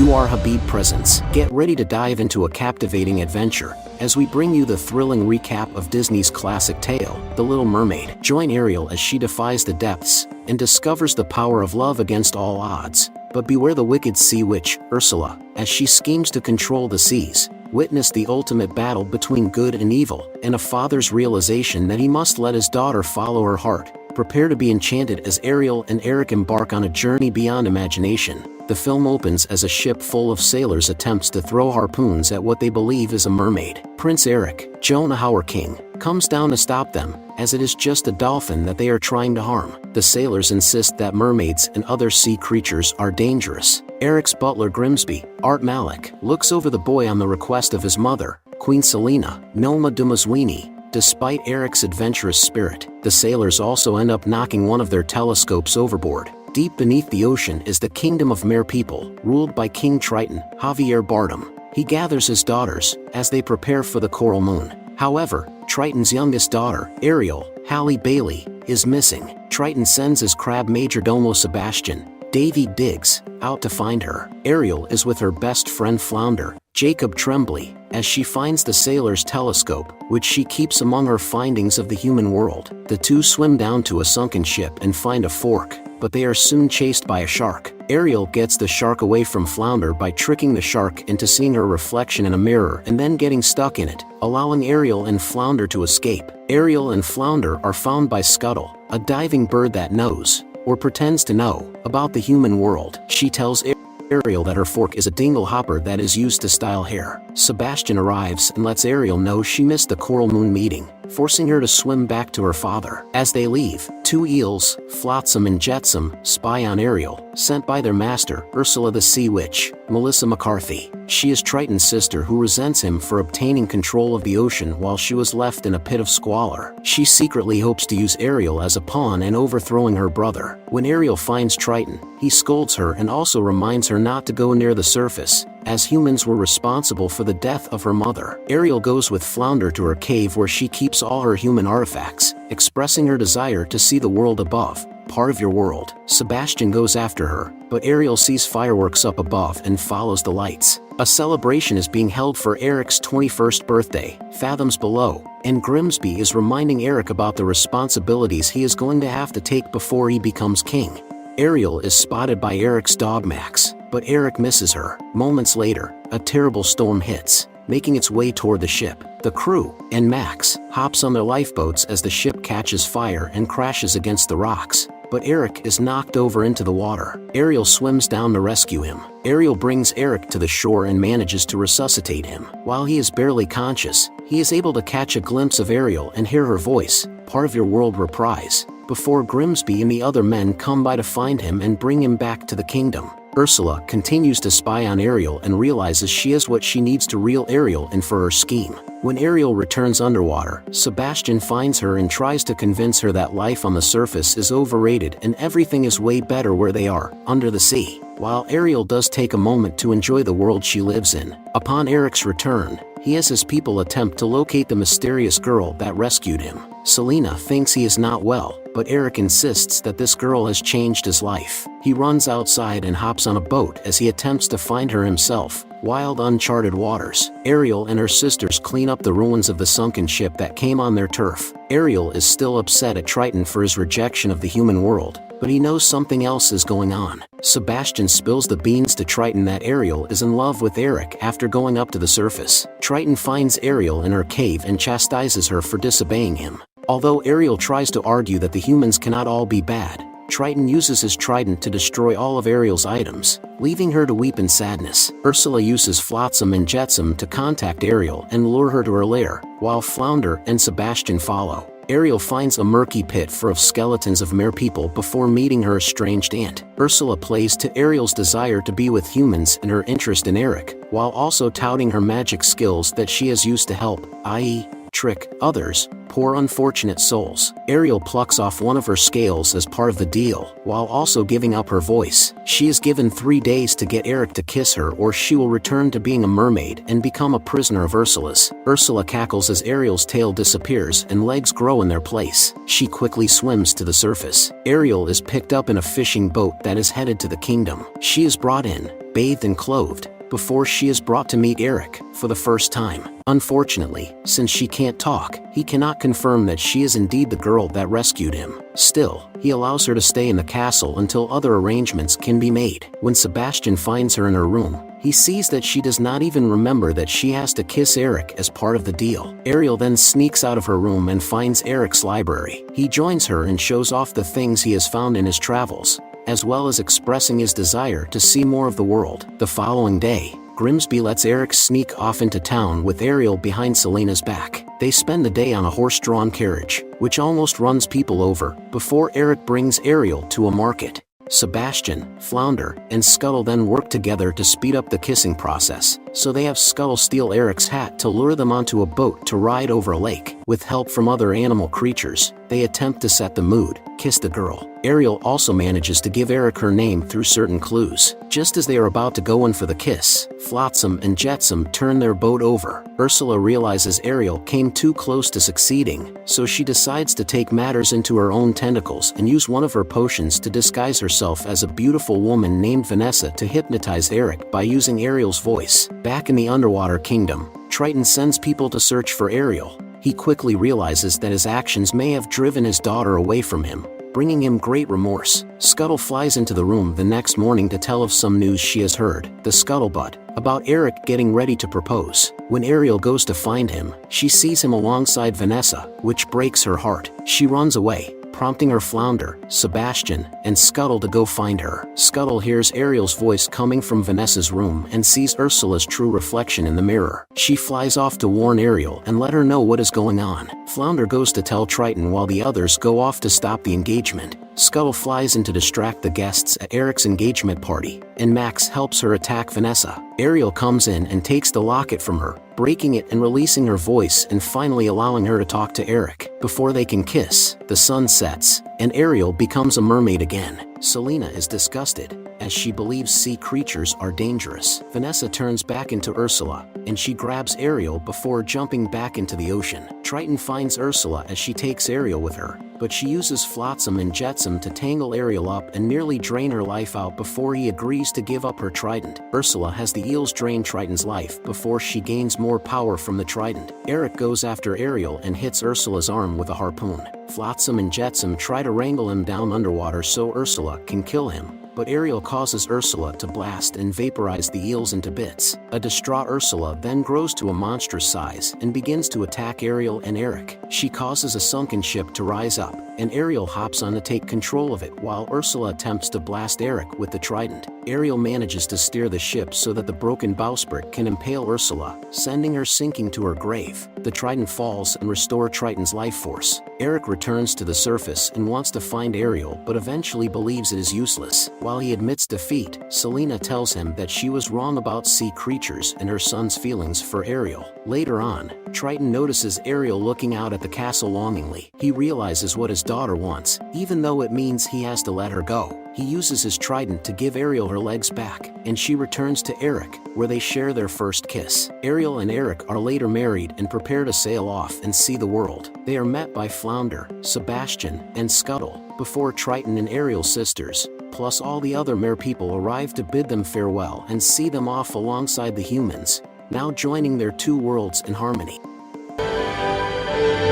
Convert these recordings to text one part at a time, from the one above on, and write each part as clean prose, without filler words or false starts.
You are Habib Presents. Get ready to dive into a captivating adventure as we bring you the thrilling recap of Disney's classic tale, The Little Mermaid. Join Ariel as she defies the depths and discovers the power of love against all odds. But beware the wicked sea witch, Ursula, as she schemes to control the seas. Witness the ultimate battle between good and evil, and a father's realization that he must let his daughter follow her heart. Prepare to be enchanted as Ariel and Eric embark on a journey beyond imagination. The film opens as a ship full of sailors attempts to throw harpoons at what they believe is a mermaid. Prince Eric, Jonah Hauer King, comes down to stop them, as it is just a dolphin that they are trying to harm. The sailors insist that mermaids and other sea creatures are dangerous. Eric's butler Grimsby, Art Malik, looks over the boy on the request of his mother, Queen Selina, Noma Dumaswini. Despite Eric's adventurous spirit, the sailors also end up knocking one of their telescopes overboard. Deep beneath the ocean is the kingdom of mere people, ruled by King Triton, Javier Bardem. He gathers his daughters, as they prepare for the coral moon. However, Triton's youngest daughter, Ariel, Halle Bailey, is missing. Triton sends his crab majordomo Sebastian, Davy Diggs, out to find her. Ariel is with her best friend Flounder, Jacob Tremblay, as she finds the sailor's telescope, which she keeps among her findings of the human world. The two swim down to a sunken ship and find a fork, but they are soon chased by a shark. Ariel gets the shark away from Flounder by tricking the shark into seeing her reflection in a mirror and then getting stuck in it, allowing Ariel and Flounder to escape. Ariel and Flounder are found by Scuttle, a diving bird that knows, or pretends to know, about the human world. She tells Ariel that her fork is a dingle hopper that is used to style hair. Sebastian arrives and lets Ariel know she missed the Coral Moon meeting, forcing her to swim back to her father. As they leave, two eels, Flotsam and Jetsam, spy on Ariel, sent by their master, Ursula the Sea Witch, Melissa McCarthy. She is Triton's sister who resents him for obtaining control of the ocean while she was left in a pit of squalor. She secretly hopes to use Ariel as a pawn in overthrowing her brother. When Ariel finds Triton, he scolds her and also reminds her not to go near the surface, as humans were responsible for the death of her mother. Ariel goes with Flounder to her cave where she keeps all her human artifacts, expressing her desire to see the world above, part of your world. Sebastian goes after her, but Ariel sees fireworks up above and follows the lights. A celebration is being held for Eric's 21st birthday, fathoms below, and Grimsby is reminding Eric about the responsibilities he is going to have to take before he becomes king. Ariel is spotted by Eric's dog Max, but Eric misses her. Moments later, a terrible storm hits, making its way toward the ship. The crew, and Max, hops on their lifeboats as the ship catches fire and crashes against the rocks, but Eric is knocked over into the water. Ariel swims down to rescue him. Ariel brings Eric to the shore and manages to resuscitate him. While he is barely conscious, he is able to catch a glimpse of Ariel and hear her voice, "Part of your world" reprise, before Grimsby and the other men come by to find him and bring him back to the kingdom. Ursula continues to spy on Ariel and realizes she has what she needs to reel Ariel in for her scheme. When Ariel returns underwater, Sebastian finds her and tries to convince her that life on the surface is overrated and everything is way better where they are, under the sea. While Ariel does take a moment to enjoy the world she lives in, upon Eric's return, he has his people attempt to locate the mysterious girl that rescued him. Selina thinks he is not well, but Eric insists that this girl has changed his life. He runs outside and hops on a boat as he attempts to find her himself. Wild uncharted waters. Ariel and her sisters clean up the ruins of the sunken ship that came on their turf. Ariel is still upset at Triton for his rejection of the human world, but he knows something else is going on. Sebastian spills the beans to Triton that Ariel is in love with Eric after going up to the surface. Triton finds Ariel in her cave and chastises her for disobeying him. Although Ariel tries to argue that the humans cannot all be bad, Triton uses his trident to destroy all of Ariel's items, leaving her to weep in sadness. Ursula uses Flotsam and Jetsam to contact Ariel and lure her to her lair, while Flounder and Sebastian follow. Ariel finds a murky pit full of skeletons of mere people before meeting her estranged aunt. Ursula plays to Ariel's desire to be with humans and her interest in Eric, while also touting her magic skills that she has used to help, i.e., trick others, poor unfortunate souls. Ariel plucks off one of her scales as part of the deal, while also giving up her voice. She is given 3 days to get Eric to kiss her or she will return to being a mermaid and become a prisoner of Ursula's. Ursula cackles as Ariel's tail disappears and legs grow in their place. She quickly swims to the surface. Ariel is picked up in a fishing boat that is headed to the kingdom. She is brought in, bathed and clothed, before she is brought to meet Eric for the first time. Unfortunately, since she can't talk, he cannot confirm that she is indeed the girl that rescued him. Still, he allows her to stay in the castle until other arrangements can be made. When Sebastian finds her in her room, he sees that she does not even remember that she has to kiss Eric as part of the deal. Ariel then sneaks out of her room and finds Eric's library. He joins her and shows off the things he has found in his travels, as well as expressing his desire to see more of the world. The following day, Grimsby lets Eric sneak off into town with Ariel behind Selena's back. They spend the day on a horse-drawn carriage, which almost runs people over, before Eric brings Ariel to a market. Sebastian, Flounder, and Scuttle then work together to speed up the kissing process, so they have Scuttle steal Eric's hat to lure them onto a boat to ride over a lake. With help from other animal creatures, they attempt to set the mood, kiss the girl. Ariel also manages to give Eric her name through certain clues. Just as they are about to go in for the kiss, Flotsam and Jetsam turn their boat over. Ursula realizes Ariel came too close to succeeding, so she decides to take matters into her own tentacles and use one of her potions to disguise herself as a beautiful woman named Vanessa to hypnotize Eric by using Ariel's voice. Back in the underwater kingdom, Triton sends people to search for Ariel. He quickly realizes that his actions may have driven his daughter away from him, bringing him great remorse. Scuttle flies into the room the next morning to tell of some news she has heard. The scuttlebutt about Eric getting ready to propose. When Ariel goes to find him, she sees him alongside Vanessa, which breaks her heart. She runs away, prompting her Flounder, Sebastian, and Scuttle to go find her. Scuttle hears Ariel's voice coming from Vanessa's room and sees Ursula's true reflection in the mirror. She flies off to warn Ariel and let her know what is going on. Flounder goes to tell Triton while the others go off to stop the engagement. Scuttle flies in to distract the guests at Eric's engagement party, and Max helps her attack Vanessa. Ariel comes in and takes the locket from her, breaking it and releasing her voice and finally allowing her to talk to Eric. Before they can kiss, the sun sets, and Ariel becomes a mermaid again. Selena is disgusted, as she believes sea creatures are dangerous. Vanessa turns back into Ursula, and she grabs Ariel before jumping back into the ocean. Triton finds Ursula as she takes Ariel with her, but she uses Flotsam and Jetsam to tangle Ariel up and nearly drain her life out before he agrees to give up her trident. Ursula has the eels drain Triton's life before she gains more power from the trident. Eric goes after Ariel and hits Ursula's arm with a harpoon. Flotsam and Jetsam try to wrangle him down underwater so Ursula can kill him, but Ariel causes Ursula to blast and vaporize the eels into bits. A distraught Ursula then grows to a monstrous size and begins to attack Ariel and Eric. She causes a sunken ship to rise up, and Ariel hops on to take control of it while Ursula attempts to blast Eric with the trident. Ariel manages to steer the ship so that the broken bowsprit can impale Ursula, sending her sinking to her grave. The trident falls and restores Triton's life force. Eric returns to the surface and wants to find Ariel but eventually believes it is useless. While he admits defeat, Selena tells him that she was wrong about sea creatures and her son's feelings for Ariel. Later on, Triton notices Ariel looking out at the castle longingly. He realizes what his daughter wants, even though it means he has to let her go. He uses his trident to give Ariel her legs back, and she returns to Eric, where they share their first kiss. Ariel and Eric are later married and prepare to sail off and see the world. They are met by Flounder, Sebastian, and Scuttle, before Triton and Ariel's sisters, plus all the other mere people arrive to bid them farewell and see them off alongside the humans, now joining their two worlds in harmony.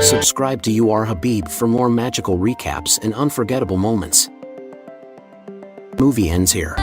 Subscribe to You Are Habib for more magical recaps and unforgettable moments. Movie ends here.